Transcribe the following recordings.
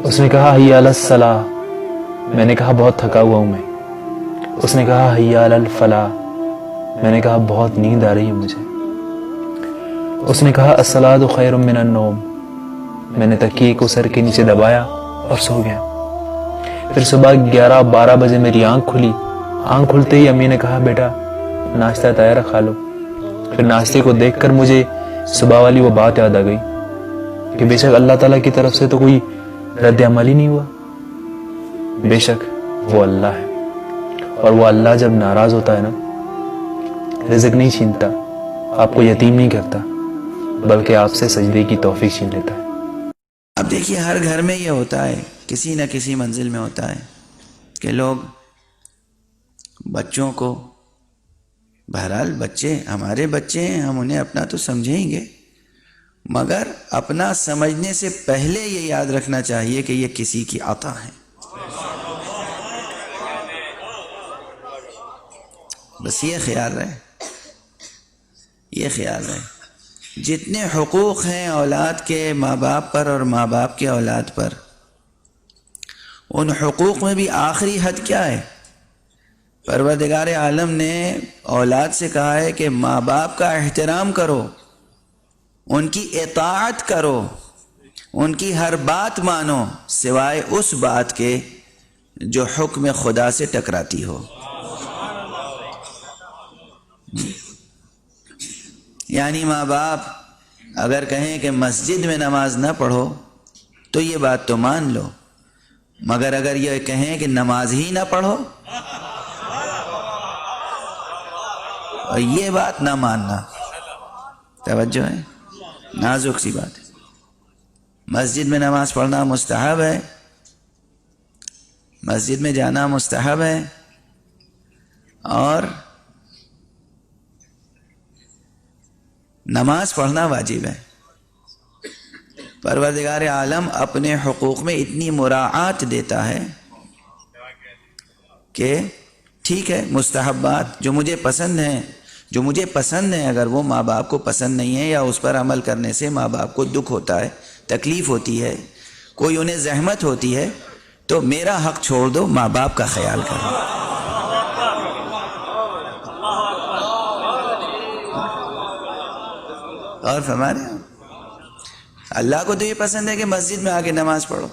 اس نے کہا حی علی الصلاح، میں نے کہا بہت تھکا ہوا ہوں میں۔ اس نے کہا حی علی الفلاح، میں نے کہا بہت نیند آ رہی ہے مجھے۔ اس نے کہا الصلاۃ خیر من النوم، میں نے تکیے کو سر کے نیچے دبایا اور سو گیا۔ پھر صبح 11-12 بجے میری آنکھ کھلی۔ آنکھ کھلتے ہی امی نے کہا بیٹا ناشتہ تیار ہے، کھا لو۔ پھر ناشتے کو دیکھ کر مجھے صبح والی وہ بات یاد آ گئی کہ بے شک اللہ تعالیٰ کی طرف سے تو کوئی رد عمل ہی نہیں ہوا، بے شک وہ اللہ ہے، اور وہ اللہ جب ناراض ہوتا ہے نا، رزق نہیں چھینتا، آپ کو یتیم نہیں کرتا، بلکہ آپ سے سجدے کی توفیق چھین لیتا ہے۔ اب دیکھیے ہر گھر میں یہ ہوتا ہے، کسی نہ کسی منزل میں ہوتا ہے کہ لوگ بچوں کو، بہرحال بچے ہمارے بچے ہیں، ہم انہیں اپنا تو سمجھیں گے، مگر اپنا سمجھنے سے پہلے یہ یاد رکھنا چاہیے کہ یہ کسی کی عطا ہے۔ بس یہ خیال رہے، یہ خیال رہے، جتنے حقوق ہیں اولاد کے ماں باپ پر اور ماں باپ کے اولاد پر، ان حقوق میں بھی آخری حد کیا ہے؟ پروردگار عالم نے اولاد سے کہا ہے کہ ماں باپ کا احترام کرو، ان کی اطاعت کرو، ان کی ہر بات مانو سوائے اس بات کے جو حکم خدا سے ٹکراتی ہو۔ یعنی ماں باپ اگر کہیں کہ مسجد میں نماز نہ پڑھو تو یہ بات تو مان لو، مگر اگر یہ کہیں کہ نماز ہی نہ پڑھو، اور یہ بات نہ ماننا، توجہ ہے، نازک سی بات ہے۔ مسجد میں نماز پڑھنا مستحب ہے، مسجد میں جانا مستحب ہے، اور نماز پڑھنا واجب ہے۔ پروردگار عالم اپنے حقوق میں اتنی مراعات دیتا ہے کہ ٹھیک ہے مستحبات جو مجھے پسند ہیں، جو مجھے پسند ہیں، اگر وہ ماں باپ کو پسند نہیں ہے یا اس پر عمل کرنے سے ماں باپ کو دکھ ہوتا ہے، تکلیف ہوتی ہے، کوئی انہیں زحمت ہوتی ہے، تو میرا حق چھوڑ دو، ماں باپ کا خیال کرو۔ اور فرما رہے ہیں اللہ کو تو یہ پسند ہے کہ مسجد میں آ کے نماز پڑھو،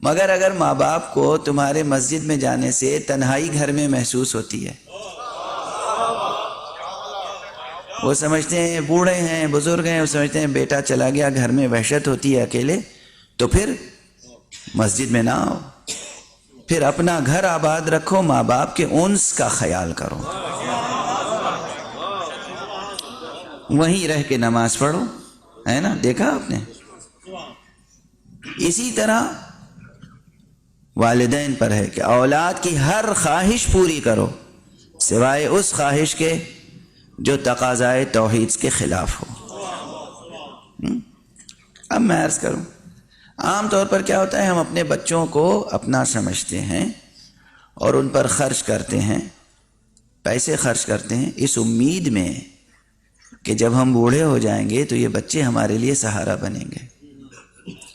مگر اگر ماں باپ کو تمہارے مسجد میں جانے سے تنہائی گھر میں محسوس ہوتی ہے، وہ سمجھتے ہیں بوڑھے ہیں، بزرگ ہیں، وہ سمجھتے ہیں بیٹا چلا گیا، گھر میں وحشت ہوتی ہے اکیلے، تو پھر مسجد میں نہ آؤ، پھر اپنا گھر آباد رکھو، ماں باپ کے انس کا خیال کرو، وہیں رہ کے نماز پڑھو، ہے نا؟ دیکھا آپ نے؟ اسی طرح والدین پر ہے کہ اولاد کی ہر خواہش پوری کرو سوائے اس خواہش کے جو تقاضائے توحید کے خلاف ہو۔ اب میں عرض کروں، عام طور پر کیا ہوتا ہے، ہم اپنے بچوں کو اپنا سمجھتے ہیں اور ان پر خرچ کرتے ہیں، پیسے خرچ کرتے ہیں اس امید میں کہ جب ہم بوڑھے ہو جائیں گے تو یہ بچے ہمارے لیے سہارا بنیں گے۔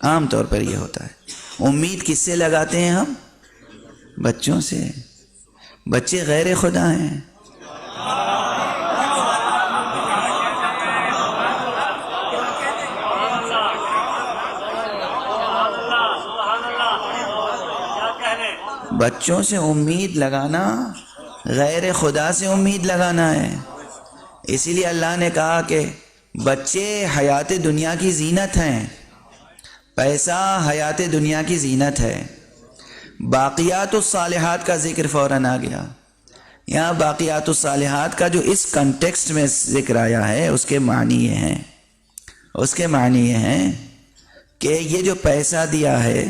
عام طور پر یہ ہوتا ہے۔ امید کس سے لگاتے ہیں ہم؟ بچوں سے۔ بچے غیر خدا ہیں، بچوں سے امید لگانا غیر خدا سے امید لگانا ہے۔ اسی لیے اللہ نے کہا کہ بچے حیات دنیا کی زینت ہیں، پیسہ حیات دنیا کی زینت ہے۔ باقیات الصالحات کا ذکر فوراً آ گیا۔ یہاں باقیات الصالحات کا جو اس کنٹیکسٹ میں ذکر آیا ہے اس کے معنی یہ ہیں کہ یہ جو پیسہ دیا ہے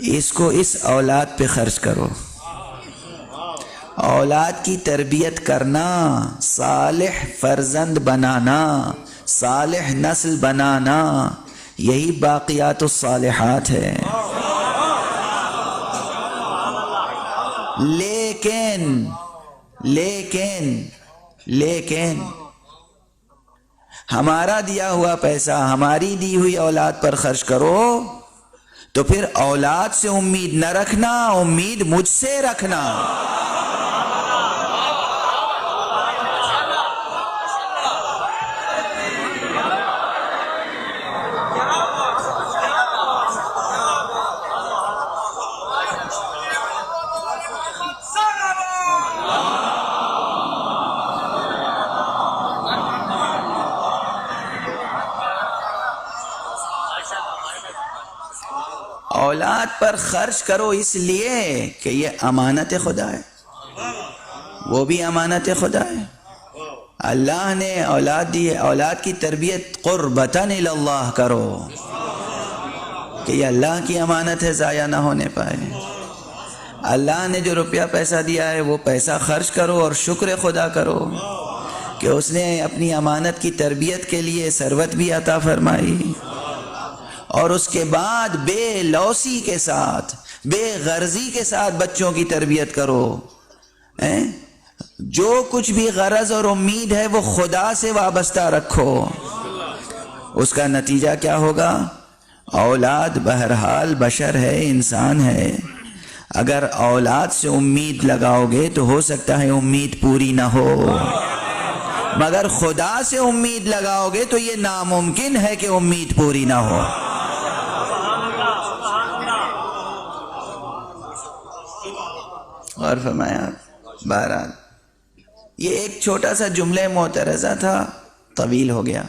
اس کو اس اولاد پہ خرچ کرو، اولاد کی تربیت کرنا، صالح فرزند بنانا، صالح نسل بنانا، یہی باقیات الصالحات ہے۔ لیکن ہمارا دیا ہوا پیسہ ہماری دی ہوئی اولاد پر خرچ کرو تو پھر اولاد سے امید نہ رکھنا، امید مجھ سے رکھنا۔ اولاد پر خرچ کرو اس لیے کہ یہ امانت خدا ہے، وہ بھی امانت خدا ہے۔ اللہ نے اولاد دی ہے، اولاد کی تربیت قربتاً الی اللہ کرو کہ یہ اللہ کی امانت ہے، ضائع نہ ہونے پائے۔ اللہ نے جو روپیہ پیسہ دیا ہے وہ پیسہ خرچ کرو اور شکر خدا کرو کہ اس نے اپنی امانت کی تربیت کے لیے ثروت بھی عطا فرمائی، اور اس کے بعد بے لوثی کے ساتھ، بے غرضی کے ساتھ بچوں کی تربیت کرو۔ جو کچھ بھی غرض اور امید ہے وہ خدا سے وابستہ رکھو۔ اس کا نتیجہ کیا ہوگا؟ اولاد بہرحال بشر ہے، انسان ہے، اگر اولاد سے امید لگاؤ گے تو ہو سکتا ہے امید پوری نہ ہو، مگر خدا سے امید لگاؤ گے تو یہ ناممکن ہے کہ امید پوری نہ ہو۔ اور فرمایا بہرحال یہ ایک چھوٹا سا جملہ معترضہ تھا، طویل ہو گیا۔